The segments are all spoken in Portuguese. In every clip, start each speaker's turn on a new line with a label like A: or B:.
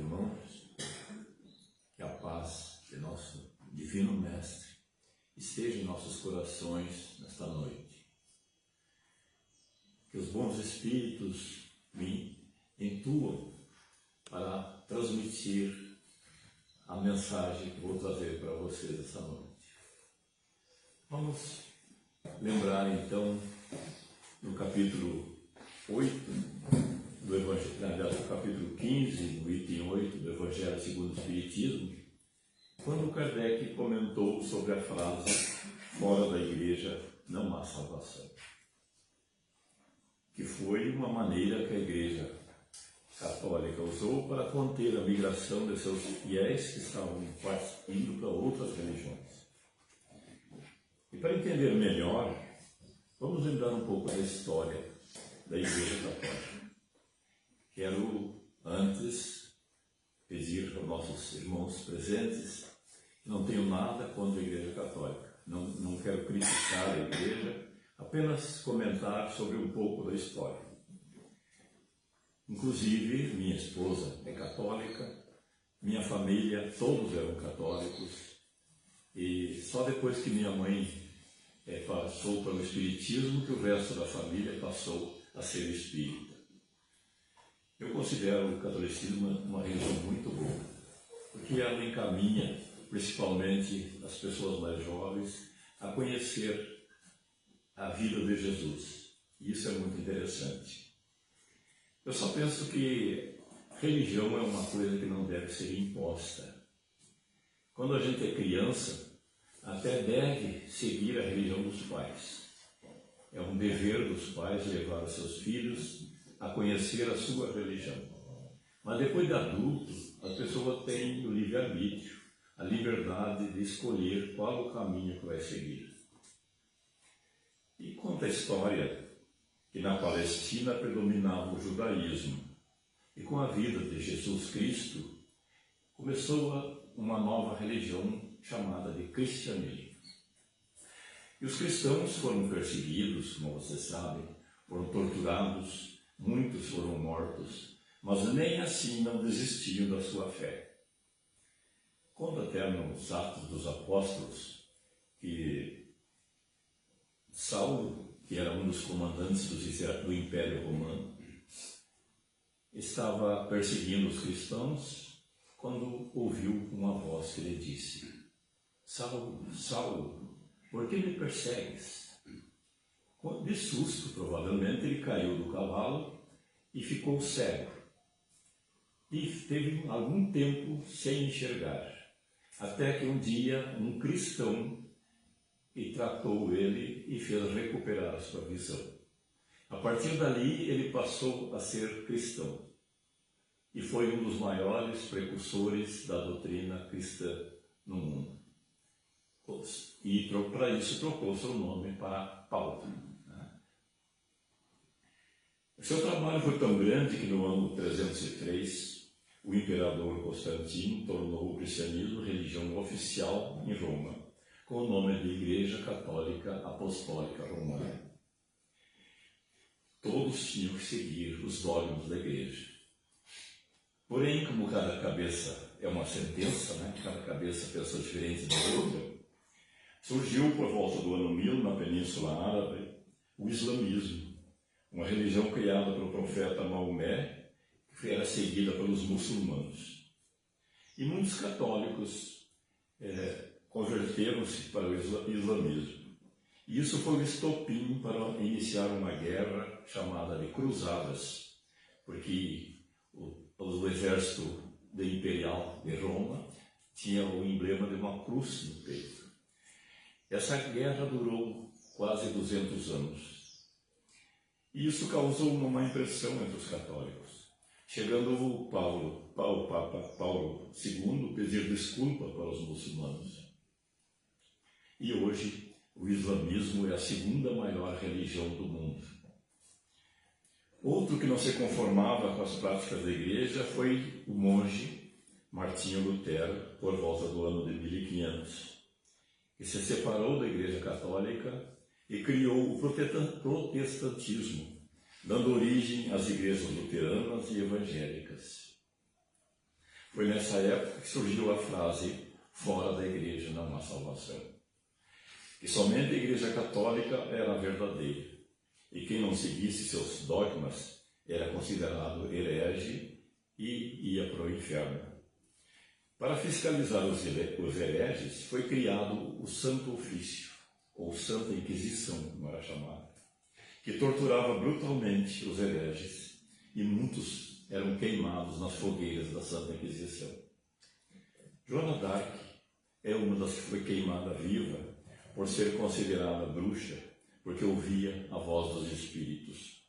A: irmãos, que a paz de nosso Divino Mestre esteja em nossos corações nesta noite. Que os bons Espíritos me intuam para transmitir a mensagem que vou trazer para vocês esta noite. Vamos lembrar então no capítulo 8 do Evangelho, aliás, no capítulo 15, no item 8 do Evangelho segundo o Espiritismo, quando Kardec comentou sobre a frase: fora da igreja não há salvação, que foi uma maneira que a Igreja Católica usou para conter a migração de seus fiéis que estavam indo para outras religiões. E para entender melhor, vamos lembrar um pouco da história da Igreja Católica. Quero antes pedir aos nossos irmãos presentes que não tenho nada contra a Igreja Católica. Não quero criticar a Igreja, apenas comentar sobre um pouco da história. Inclusive, minha esposa é católica, minha família, todos eram católicos, e só depois que minha mãe passou para o Espiritismo que o resto da família passou a ser espírita. Eu considero o catolicismo uma religião muito boa, porque ela encaminha, principalmente as pessoas mais jovens, a conhecer a vida de Jesus. E isso é muito interessante. Eu só penso que religião é uma coisa que não deve ser imposta. Quando a gente é criança, até deve seguir a religião dos pais. É um dever dos pais levar os seus filhos a conhecer a sua religião. Mas depois de adulto, a pessoa tem o livre-arbítrio, a liberdade de escolher qual o caminho que vai seguir. E conta a história que na Palestina predominava o judaísmo, e com a vida de Jesus Cristo começou uma nova religião chamada de cristianismo. E os cristãos foram perseguidos, como vocês sabem, foram torturados, muitos foram mortos, mas nem assim não desistiam da sua fé. Conta até nos Atos dos Apóstolos que Saulo, que era um dos comandantes do Império Romano, estava perseguindo os cristãos quando ouviu uma voz que lhe disse: Saulo, Saulo, por que me persegues? De susto, provavelmente, ele caiu do cavalo e ficou cego. E teve algum tempo sem enxergar, até que um dia um cristão tratou ele e fez recuperar a sua visão. A partir dali, ele passou a ser cristão e foi um dos maiores precursores da doutrina cristã no mundo. E para isso trocou seu nome para Paulo. O seu trabalho foi tão grande que no ano 303, o imperador Constantino tornou o cristianismo religião oficial em Roma, com o nome de Igreja Católica Apostólica Romana. Todos tinham que seguir os dogmas da Igreja. Porém, como cada cabeça é uma sentença, cada cabeça pensa diferente da outra, surgiu por volta do ano 1000, na Península Árabe, o islamismo, uma religião criada pelo profeta Maomé, que era seguida pelos muçulmanos. E muitos católicos converteram-se para o islamismo. E isso foi o estopim para iniciar uma guerra chamada de Cruzadas, porque o exército imperial de Roma tinha o emblema de uma cruz no peito. Essa guerra durou quase 200 anos. E isso causou uma má impressão entre os católicos, chegando o Papa Paulo II pedir desculpa para os muçulmanos. E hoje o islamismo é a segunda maior religião do mundo. Outro que não se conformava com as práticas da Igreja foi o monge Martinho Lutero, por volta do ano de 1500, que se separou da Igreja Católica e criou o protestantismo, dando origem às igrejas luteranas e evangélicas. Foi nessa época que surgiu a frase: fora da igreja não há salvação. Que somente a Igreja Católica era a verdadeira, e quem não seguisse seus dogmas era considerado herege e ia para o inferno. Para fiscalizar os hereges, foi criado o Santo Ofício, ou Santa Inquisição, como era chamada, que torturava brutalmente os hereges, e muitos eram queimados nas fogueiras da Santa Inquisição. Joana d'Arc é uma das que foi queimada viva por ser considerada bruxa, porque ouvia a voz dos espíritos.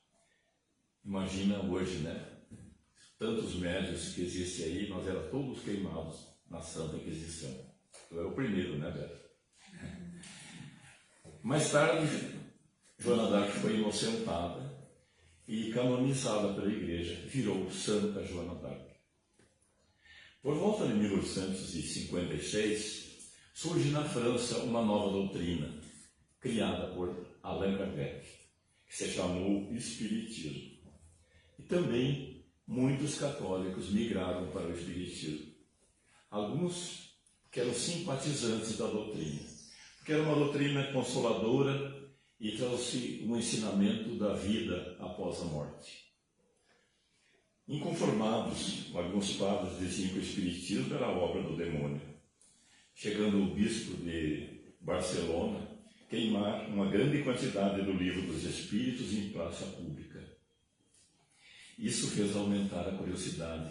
A: Imagina hoje, né? Tantos médios que existem aí, nós éramos todos queimados na Santa Inquisição. Eu era o primeiro, né, Beto? Mais tarde, Joana d'Arc foi inocentada e canonizada pela Igreja, virou Santa Joana d'Arc. Por volta de 1856, surge na França uma nova doutrina, criada por Allan Kardec, que se chamou Espiritismo. E também muitos católicos migraram para o Espiritismo. Alguns que eram simpatizantes da doutrina, porque era uma doutrina consoladora e trouxe um ensinamento da vida após a morte. Inconformados, alguns padres diziam que o Espiritismo era a obra do demônio, chegando o bispo de Barcelona queimar uma grande quantidade do Livro dos Espíritos em praça pública. Isso fez aumentar a curiosidade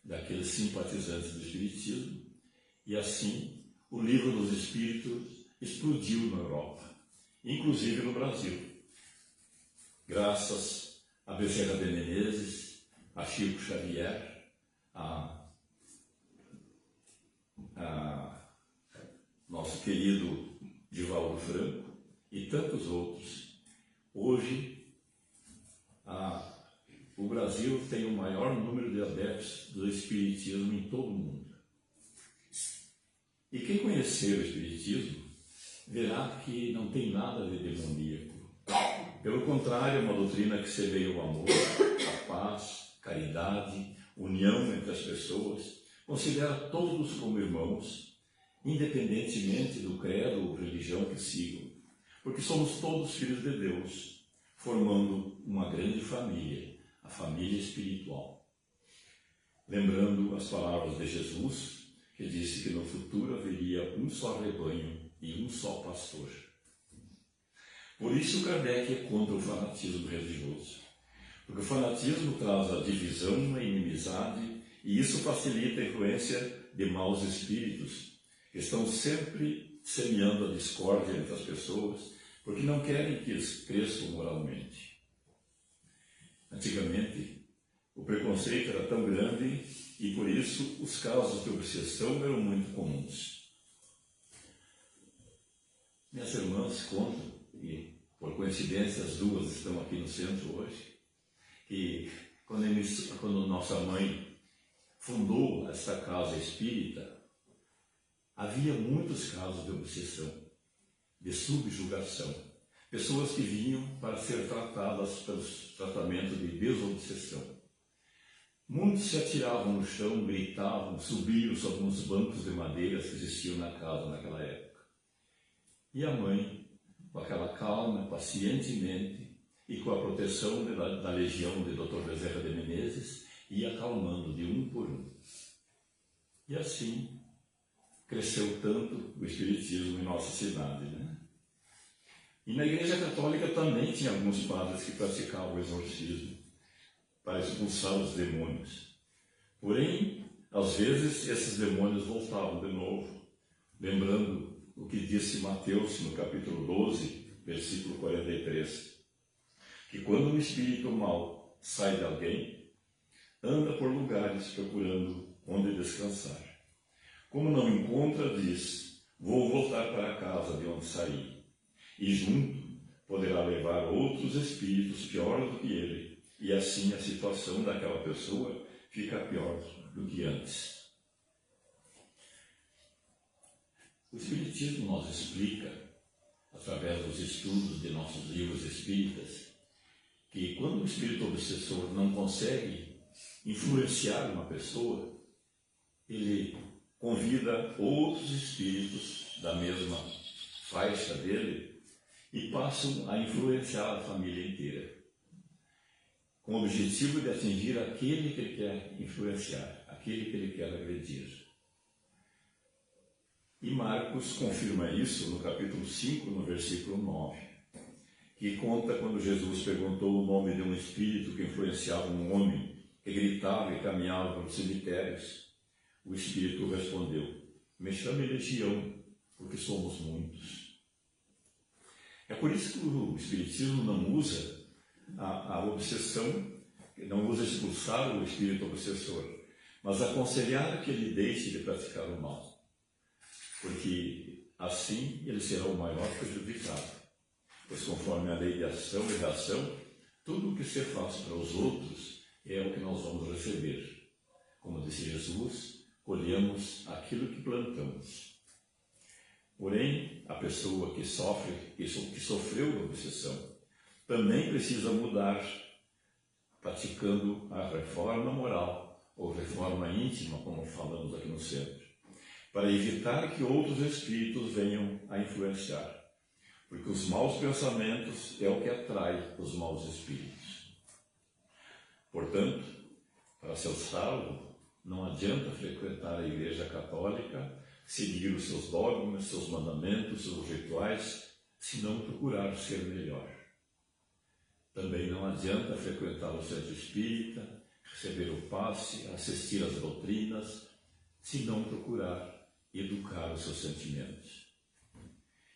A: daqueles simpatizantes do Espiritismo, e assim o Livro dos Espíritos explodiu na Europa, inclusive no Brasil, graças a Bezerra de Menezes, a Chico Xavier, a nosso querido Divaldo Franco e tantos outros. Hoje, o Brasil tem o maior número de adeptos do Espiritismo em todo o mundo. E quem conhecer o Espiritismo verá que não tem nada de demoníaco. Pelo contrário, é uma doutrina que semeia o amor, a paz, caridade, união entre as pessoas, considera todos como irmãos, independentemente do credo ou religião que sigam, porque somos todos filhos de Deus, formando uma grande família, a família espiritual. Lembrando as palavras de Jesus, que disse que no futuro haveria um só rebanho e um só pastor. Por isso Kardec é contra o fanatismo religioso, porque o fanatismo traz a divisão, a inimizade, e isso facilita a influência de maus espíritos, que estão sempre semeando a discórdia entre as pessoas, porque não querem que eles cresçam moralmente. Antigamente, o preconceito era tão grande e, por isso, os casos de obsessão eram muito comuns. Minhas irmãs contam, e por coincidência as duas estão aqui no centro hoje, que quando nossa mãe fundou essa casa espírita, havia muitos casos de obsessão, de subjugação. Pessoas que vinham para ser tratadas pelo tratamento de desobsessão. Muitos se atiravam no chão, gritavam, subiam sobre uns bancos de madeira que existiam na casa naquela época. E a mãe, com aquela calma, pacientemente, e com a proteção da legião de Dr. Bezerra de Menezes, ia acalmando de um por um. E assim cresceu tanto o Espiritismo em nossa cidade, né? E na Igreja Católica também tinha alguns padres que praticavam o exorcismo para expulsar os demônios. Porém, às vezes, esses demônios voltavam de novo, lembrando o que disse Mateus no capítulo 12, versículo 43, que quando um espírito mau sai de alguém, anda por lugares procurando onde descansar. Como não encontra, diz: vou voltar para a casa de onde saí. E junto poderá levar outros espíritos piores do que ele, e assim a situação daquela pessoa fica pior do que antes. O Espiritismo nos explica, através dos estudos de nossos livros espíritas, que quando o espírito obsessor não consegue influenciar uma pessoa, ele convida outros espíritos da mesma faixa dele e passam a influenciar a família inteira, com o objetivo de atingir aquele que ele quer influenciar, aquele que ele quer agredir. E Marcos confirma isso no capítulo 5, no versículo 9, que conta quando Jesus perguntou o nome de um espírito que influenciava um homem que gritava e caminhava pelos cemitérios. O espírito respondeu: me chame Legião, porque somos muitos. É por isso que o espiritismo não usa a obsessão, não usa expulsar o espírito obsessor, mas aconselhar que ele deixe de praticar o mal, porque assim ele será o maior prejudicado, pois conforme a lei de ação e reação, tudo o que se faz para os outros é o que nós vamos receber. Como disse Jesus, colhemos aquilo que plantamos. Porém, a pessoa que sofreu da obsessão, também precisa mudar, praticando a reforma moral, ou reforma íntima, como falamos aqui no centro, para evitar que outros espíritos venham a influenciar, porque os maus pensamentos é o que atrai os maus espíritos. Portanto, para ser salvo, não adianta frequentar a Igreja Católica, seguir os seus dogmas, seus mandamentos, seus rituais, se não procurar ser melhor. Também não adianta frequentar o centro espírita, receber o passe, assistir às doutrinas, se não procurar educar os seus sentimentos.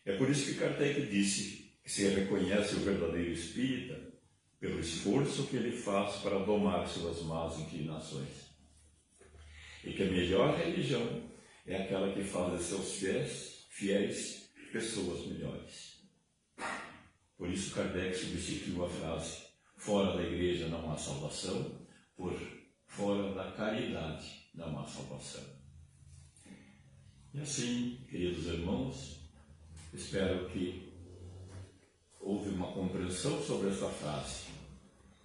A: É por isso que Kardec disse que se reconhece o verdadeiro espírita pelo esforço que ele faz para domar suas más inclinações. E que a melhor religião é aquela que faz de seus fiéis pessoas melhores. Por isso Kardec substituiu a frase fora da igreja não há salvação por fora da caridade não há salvação. E assim, queridos irmãos, espero que houve uma compreensão sobre esta frase,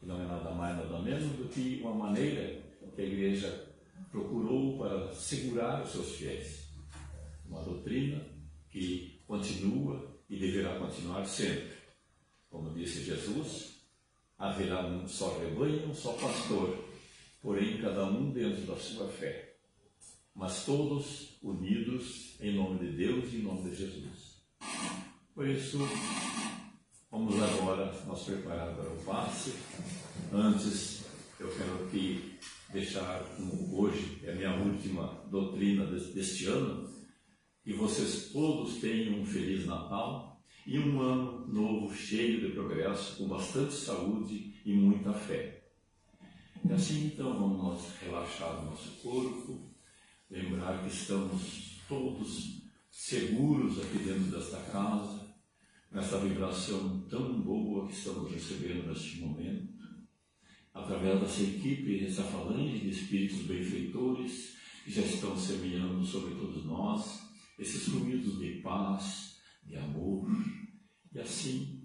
A: que não é nada mais nada menos do que uma maneira que a igreja procurou para segurar os seus fiéis. Uma doutrina que continua e deverá continuar sempre. Como disse Jesus, haverá um só rebanho, um só pastor, porém cada um dentro da sua fé, mas todos unidos em nome de Deus e em nome de Jesus. Por isso, vamos agora nos preparar para o passe. Antes, eu quero deixar, hoje é a minha última doutrina deste ano, que vocês todos tenham um Feliz Natal e um ano novo cheio de progresso, com bastante saúde e muita fé. E assim, então, vamos nós relaxar o nosso corpo, lembrar que estamos todos seguros aqui dentro desta casa, nessa vibração tão boa que estamos recebendo neste momento, através dessa equipe, dessa falange de espíritos benfeitores que já estão semeando sobre todos nós esses ruídos de paz, de amor. E assim,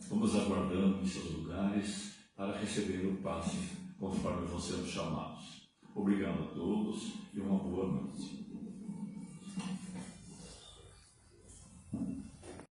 A: vamos aguardando em seus lugares para receber o passe conforme vão sendo chamados. Obrigado a todos e uma boa noite.